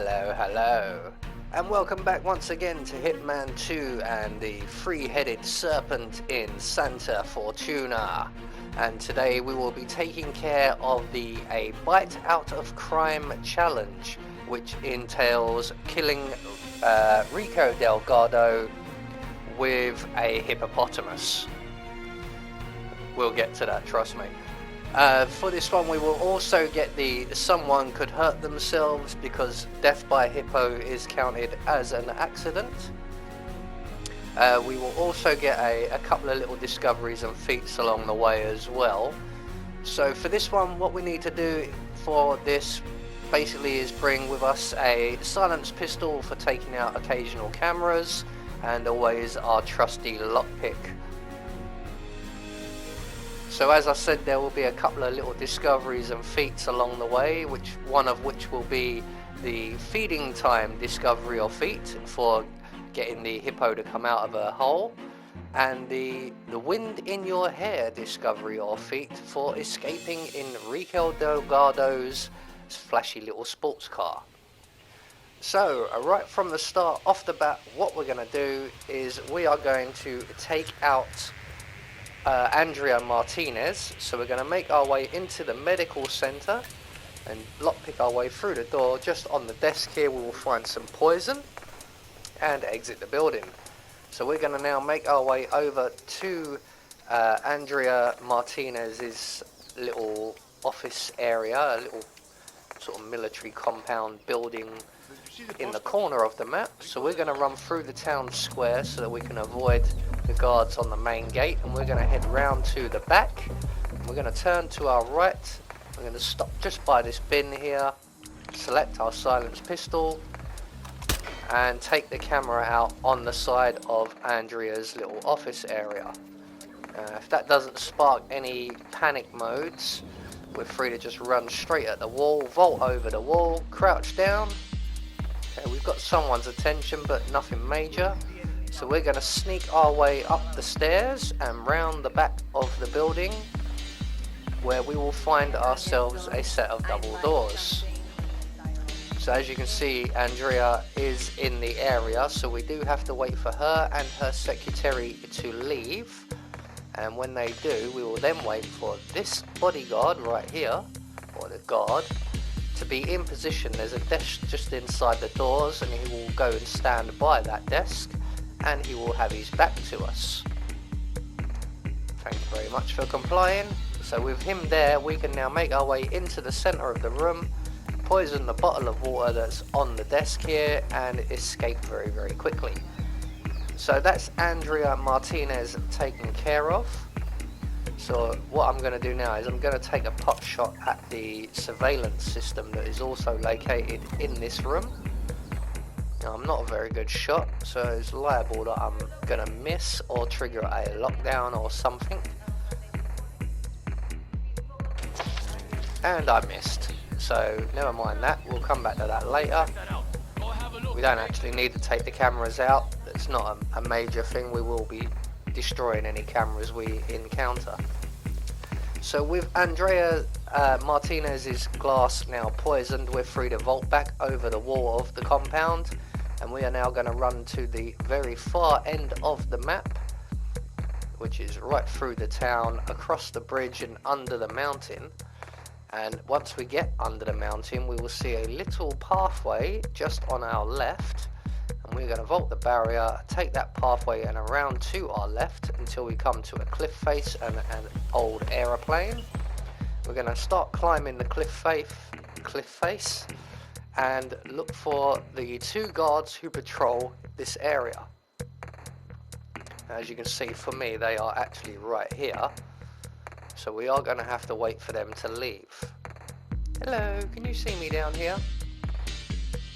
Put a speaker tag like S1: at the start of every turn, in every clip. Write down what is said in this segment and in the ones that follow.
S1: Hello, and welcome back once again to Hitman 2 and the three-headed serpent in Santa Fortuna. And today we will be taking care of the A Bite Out of Crime challenge, which entails killing Rico Delgado with a hippopotamus. We'll get to that, trust me. For this one we will also get the someone could hurt themselves because death by hippo is counted as an accident. We will also get a couple of little discoveries and feats along the way as well. So for this one, what we need to do for this basically is bring with us a silenced pistol for taking out occasional cameras, and always our trusty lockpick. So as I said, there will be a couple of little discoveries and feats along the way, one of which will be the feeding time discovery or feat for getting the hippo to come out of a hole, and the wind in your hair discovery or feat for escaping in Rico Delgado's flashy little sports car. So right from the start, off the bat, what we're going to do is we are going to take out Andrea Martinez. So we're going to make our way into the medical center and lockpick our way through the door. Just on the desk here we will find some poison and exit the building. So we're going to now make our way over to Andrea Martinez's little office area, a little sort of military compound building in the corner of the map. So we're going to run through the town square so that we can avoid the guards on the main gate, and we're going to head round to the back. We're going to turn to our right. We're going to stop just by this bin here, select our silenced pistol and take the camera out on the side of Andrea's little office area. If that doesn't spark any panic modes, we're free to just run straight at the wall, vault over the wall, crouch down. Okay, we've got someone's attention but nothing major. So we're going to sneak our way up the stairs and round the back of the building, where we will find ourselves a set of double doors. So as you can see, Andrea is in the area, so we do have to wait for her and her secretary to leave. And when they do, we will then wait for this bodyguard right here, or the guard, to be in position. There's a desk just inside the doors, and he will go and stand by that desk, and he will have his back to us. Thank you very much for complying. So with him there, we can now make our way into the center of the room, poison the bottle of water that's on the desk here, and escape very, very quickly. So that's Andrea Martinez taken care of. So what I'm going to do now is I'm going to take a pot shot at the surveillance system that is also located in this room. Now, I'm not a very good shot, so it's liable that I'm going to miss or trigger a lockdown or something. And I missed. So never mind that, we'll come back to that later. We don't actually need to take the cameras out. It's not a major thing. We will be destroying any cameras we encounter. So with Andrea Martinez's glass now poisoned, we're free to vault back over the wall of the compound, and we are now going to run to the very far end of the map, which is right through the town, across the bridge and under the mountain. And once we get under the mountain, we will see a little pathway just on our left, and we're going to vault the barrier, take that pathway and around to our left until we come to a cliff face and an old aeroplane. We're going to start climbing the cliff face and look for the two guards who patrol this area. As you can see, for me, they are actually right here. So we are going to have to wait for them to leave. Hello, can you see me down here?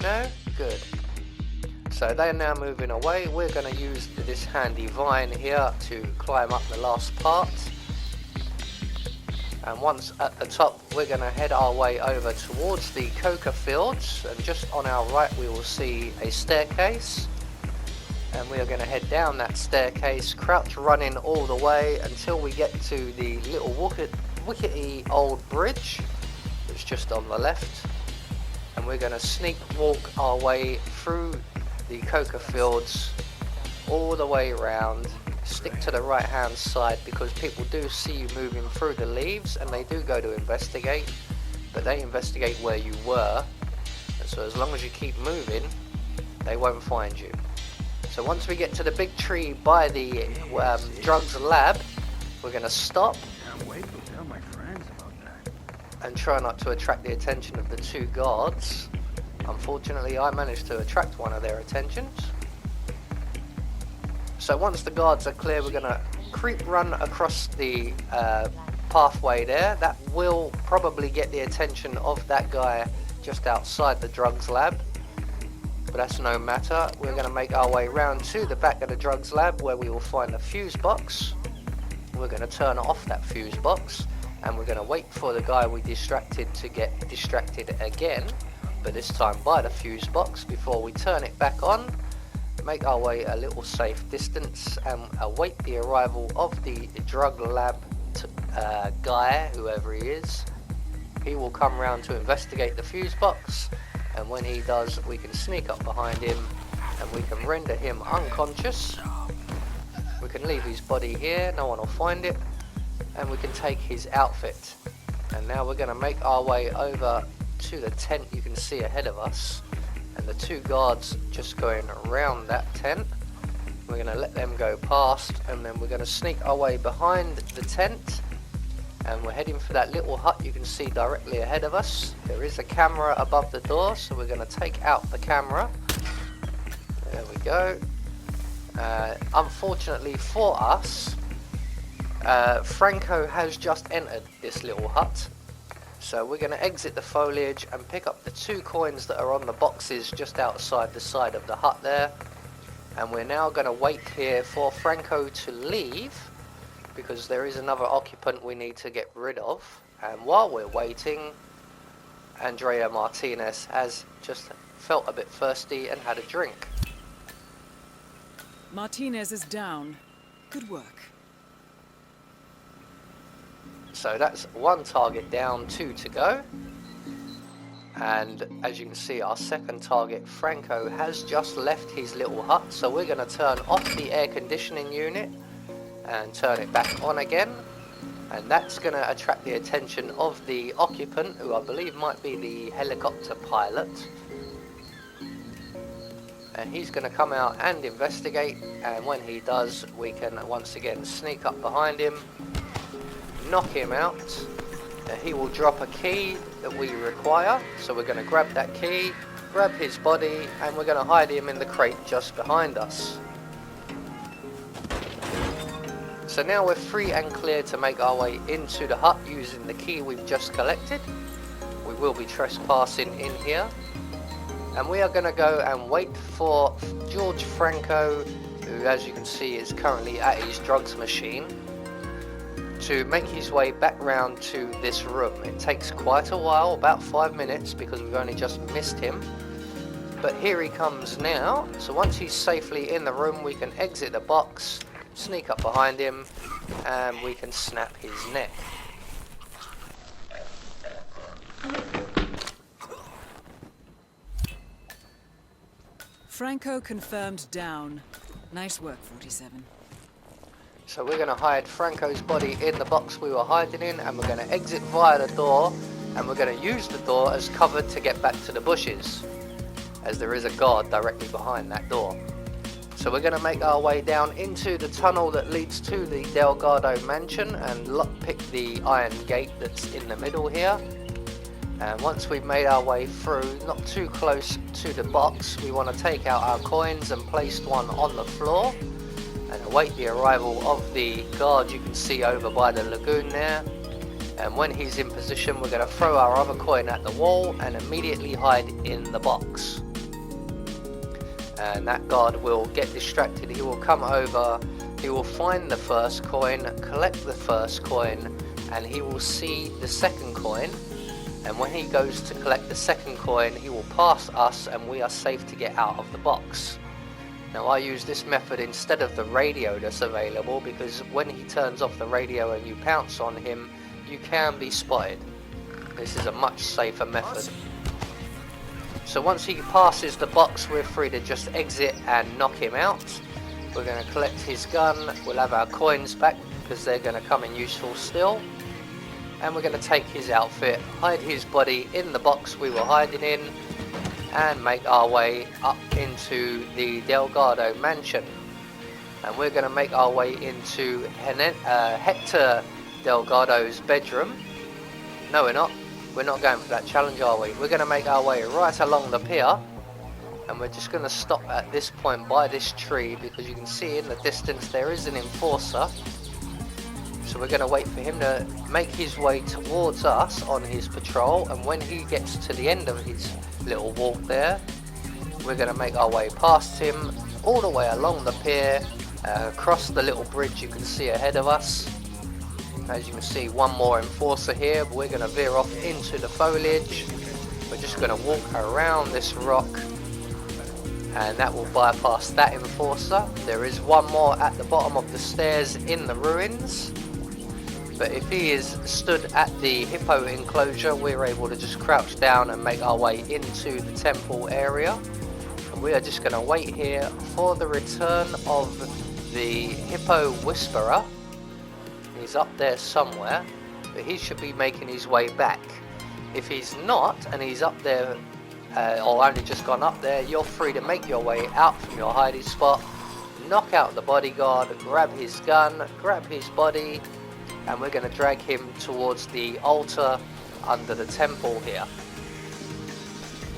S1: No? Good. So they are now moving away. We're going to use this handy vine here to climb up the last part. And once at the top, we're going to head our way over towards the coca fields. And just on our right, we will see a staircase. And we are going to head down that staircase, crouch running all the way until we get to the little wickety old bridge that's just on the left. and we're going to sneak walk our way through the coca fields all the way around. Stick to the right hand side because people do see you moving through the leaves and they do go to investigate, but they investigate where you were, and so as long as you keep moving they won't find you. So once we get to the big tree by the drugs lab, we're going to stop and try not to attract the attention of the two guards. Unfortunately, I managed to attract one of their attentions. So once the guards are clear, we're going to creep run across the pathway there. That will probably get the attention of that guy just outside the drugs lab, but that's no matter. We're going to make our way round to the back of the drugs lab where we will find a fuse box. We're going to turn off that fuse box and we're going to wait for the guy we distracted to get distracted again, but this time by the fuse box, before we turn it back on. Make our way a little safe distance and await the arrival of the drug lab guy, whoever he is. He will come round to investigate the fuse box, and when he does we can sneak up behind him and we can render him unconscious. We can leave his body here, no one will find it, and we can take his outfit. And now we're going to make our way over to the tent you can see ahead of us, and the two guards just going around that tent. We're going to let them go past, and then we're going to sneak our way behind the tent, and we're heading for that little hut you can see directly ahead of us. There is a camera above the door, so we're going to take out the camera. There we go. Unfortunately for us, Franco has just entered this little hut. So we're going to exit the foliage and pick up the 2 coins that are on the boxes just outside the side of the hut there. And we're now going to wait here for Franco to leave, because there is another occupant we need to get rid of. And while we're waiting, Andrea Martinez has just felt a bit thirsty and had a drink.
S2: Martinez is down. Good work.
S1: So that's 1 target down, 2 to go. And as you can see, our second target, Franco, has just left his little hut. So we're going to turn off the air conditioning unit and turn it back on again. And that's going to attract the attention of the occupant, who I believe might be the helicopter pilot. And he's going to come out and investigate. And when he does, we can once again sneak up behind him, knock him out. He will drop a key that we require, so we're going to grab that key, grab his body, and we're going to hide him in the crate just behind us. So now we're free and clear to make our way into the hut using the key we've just collected. We will be trespassing in here, and we are going to go and wait for George Franco, who as you can see is currently at his drugs machine, to make his way back round to this room. It takes quite a while, about 5 minutes, because we've only just missed him. But here he comes now. So once he's safely in the room, we can exit the box, sneak up behind him, and we can snap his neck.
S2: Franco confirmed down. Nice work, 47.
S1: So we're going to hide Franco's body in the box we were hiding in, and we're going to exit via the door, and we're going to use the door as cover to get back to the bushes, as there is a guard directly behind that door. So we're going to make our way down into the tunnel that leads to the Delgado mansion and lockpick the iron gate that's in the middle here. And once we've made our way through, not too close to the box, we want to take out our coins and place one on the floor and await the arrival of the guard you can see over by the lagoon there. And when he's in position, we're going to throw our other coin at the wall and immediately hide in the box. And that guard will get distracted. He will come over, he will find the first coin, collect the first coin, and he will see the second coin. And when he goes to collect the second coin, he will pass us and we are safe to get out of the box. Now I use this method instead of the radio that's available, because when he turns off the radio and you pounce on him, you can be spotted. This is a much safer method. So once he passes the box, we're free to just exit and knock him out. We're going to collect his gun, we'll have our coins back because they're going to come in useful still. And we're going to take his outfit, hide his body in the box we were hiding in, and make our way up into the Delgado mansion. And we're going to make our way into Hector Delgado's bedroom. No, we're not. We're not going for that challenge, are we? We're going to make our way right along the pier. And we're just going to stop at this point by this tree, because you can see in the distance there is an enforcer. So we're going to wait for him to make his way towards us on his patrol. And when he gets to the end of his little walk there, we're going to make our way past him, all the way along the pier, across the little bridge you can see ahead of us. As you can see, one more enforcer here, but we're going to veer off into the foliage. We're just going to walk around this rock, and that will bypass that enforcer. There is one more at the bottom of the stairs in the ruins, but if he is stood at the hippo enclosure, we're able to just crouch down and make our way into the temple area. And we are just going to wait here for the return of the hippo whisperer. He's up there somewhere, but he should be making his way back. If he's not, and he's up there, or only just gone up there, you're free to make your way out from your hiding spot, knock out the bodyguard, grab his gun, grab his body, and we're going to drag him towards the altar under the temple here.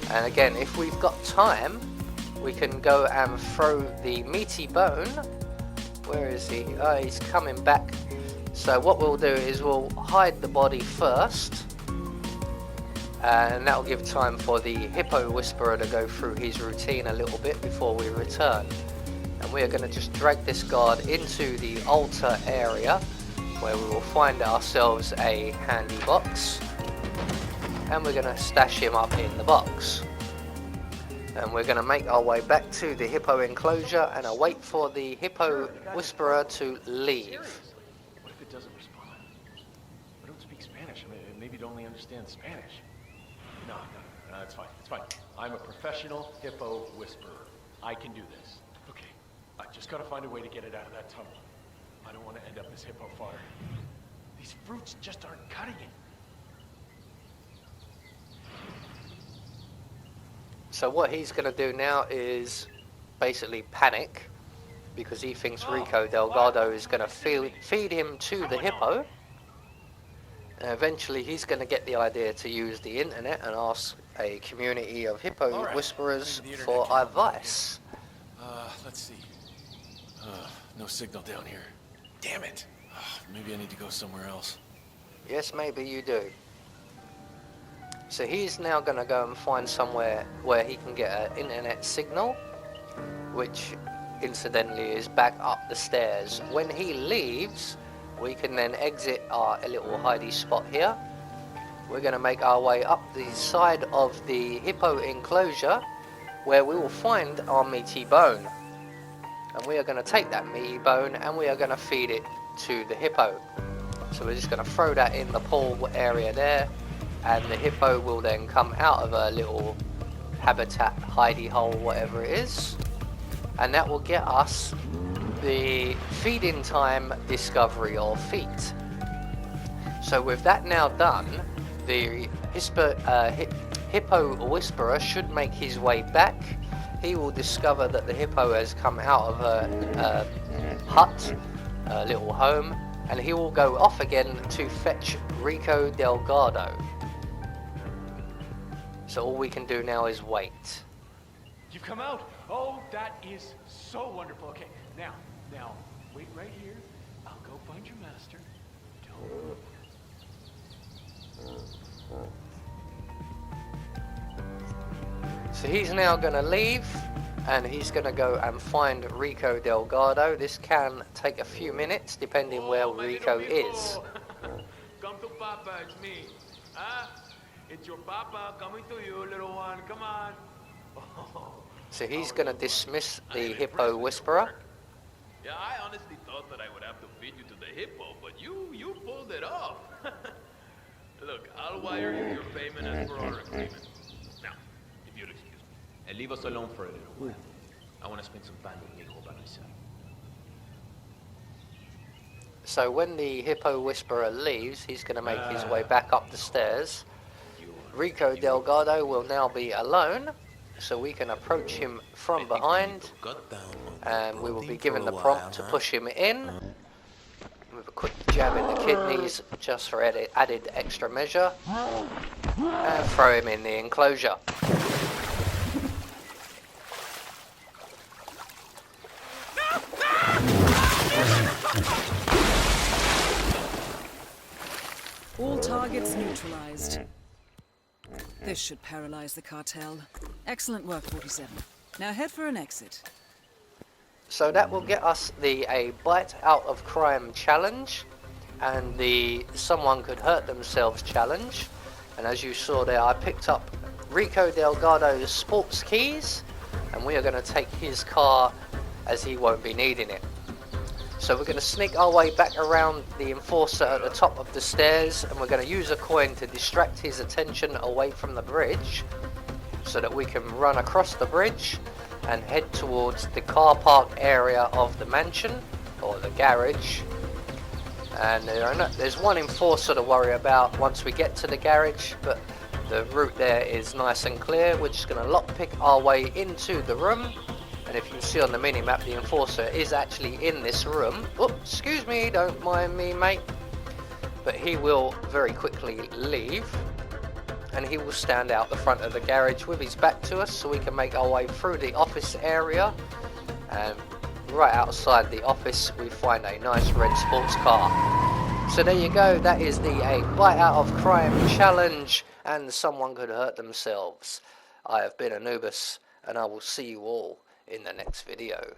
S1: And again, if we've got time, we can go and throw the meaty bone. Where is he? Oh, he's coming back. So what we'll do is we'll hide the body first, and that will give time for the hippo whisperer to go through his routine a little bit before we return. And we are going to just drag this guard into the altar area, where we will find ourselves a handy box, and we're going to stash him up in the box. And we're going to make our way back to the hippo enclosure and await for the hippo whisperer to leave.
S3: What if it doesn't respond? I don't speak Spanish. I mean, maybe it only understands Spanish. No, it's fine. It's fine. I'm a professional hippo whisperer. I can do this. Okay, I just gotta find a way to get it out of that tunnel. I don't want to end up as hippo fodder. These fruits just aren't cutting it.
S1: So what he's going to do now is basically panic, because he thinks Rico Delgado is going to feed him to the hippo. And eventually he's going to get the idea to use the internet and ask a community of hippo whisperers for advice.
S3: Let's see. No signal down here. Damn it. Maybe I need to go somewhere else.
S1: Yes, maybe you do. So he's now going to go and find somewhere where he can get an internet signal, which incidentally is back up the stairs. When he leaves, we can then exit our little hidey spot here. We're going to make our way up the side of the hippo enclosure, where we will find our meaty bone. And we are going to take that meaty bone and we are going to feed it to the hippo. So we're just going to throw that in the pool area there, and the hippo will then come out of a little habitat, hidey hole, whatever it is, and that will get us the feeding time discovery or feat. So with that now done, the hippo whisperer should make his way back. He will discover that the hippo has come out of a hut, a little home, and he will go off again to fetch Rico Delgado. So all we can do now is wait.
S3: You've come out. Oh, that is so wonderful. Okay, now, wait right here. I'll go find your master.
S1: So he's now going to leave, and he's going to go and find Rico Delgado. This can take a few minutes, depending where Rico is.
S3: Come to Papa, it's me. Huh? It's your Papa coming to you, little one. Come on.
S1: So he's going to dismiss the hippo whisperer.
S4: Yeah, I honestly thought that I would have to feed you to the hippo, but you pulled it off. Look, I'll wire you your payment as per our agreement. Now, if you'll excuse and leave us alone for a little while. I want to spend some time with Rico by myself.
S1: So when the Hippo Whisperer leaves, he's going to make his way back up the stairs. Rico Delgado will now be alone, so we can approach him from behind, and we will be given the prompt to push him in with a quick jab in the kidneys just for added extra measure, and throw him in the enclosure.
S2: All targets neutralized. This should paralyze the cartel. Excellent work, 47. Now head for an exit.
S1: So that will get us the a bite out of crime challenge and the someone could hurt themselves challenge. And as you saw there, I picked up Rico Delgado's sports keys, and we are going to take his car as he won't be needing it. So we're going to sneak our way back around the enforcer at the top of the stairs, and we're going to use a coin to distract his attention away from the bridge so that we can run across the bridge and head towards the car park area of the mansion, or the garage. And there's one enforcer to worry about once we get to the garage, but the route there is nice and clear. We're just going to lockpick our way into the room. And if you can see on the mini-map, the enforcer is actually in this room. Oh, excuse me, don't mind me, mate. But he will very quickly leave. And he will stand out the front of the garage with his back to us, so we can make our way through the office area. And right outside the office, we find a nice red sports car. So there you go, that is the A Bite Out of Crime challenge, and someone could hurt themselves. I have been Anubis, and I will see you all in the next video.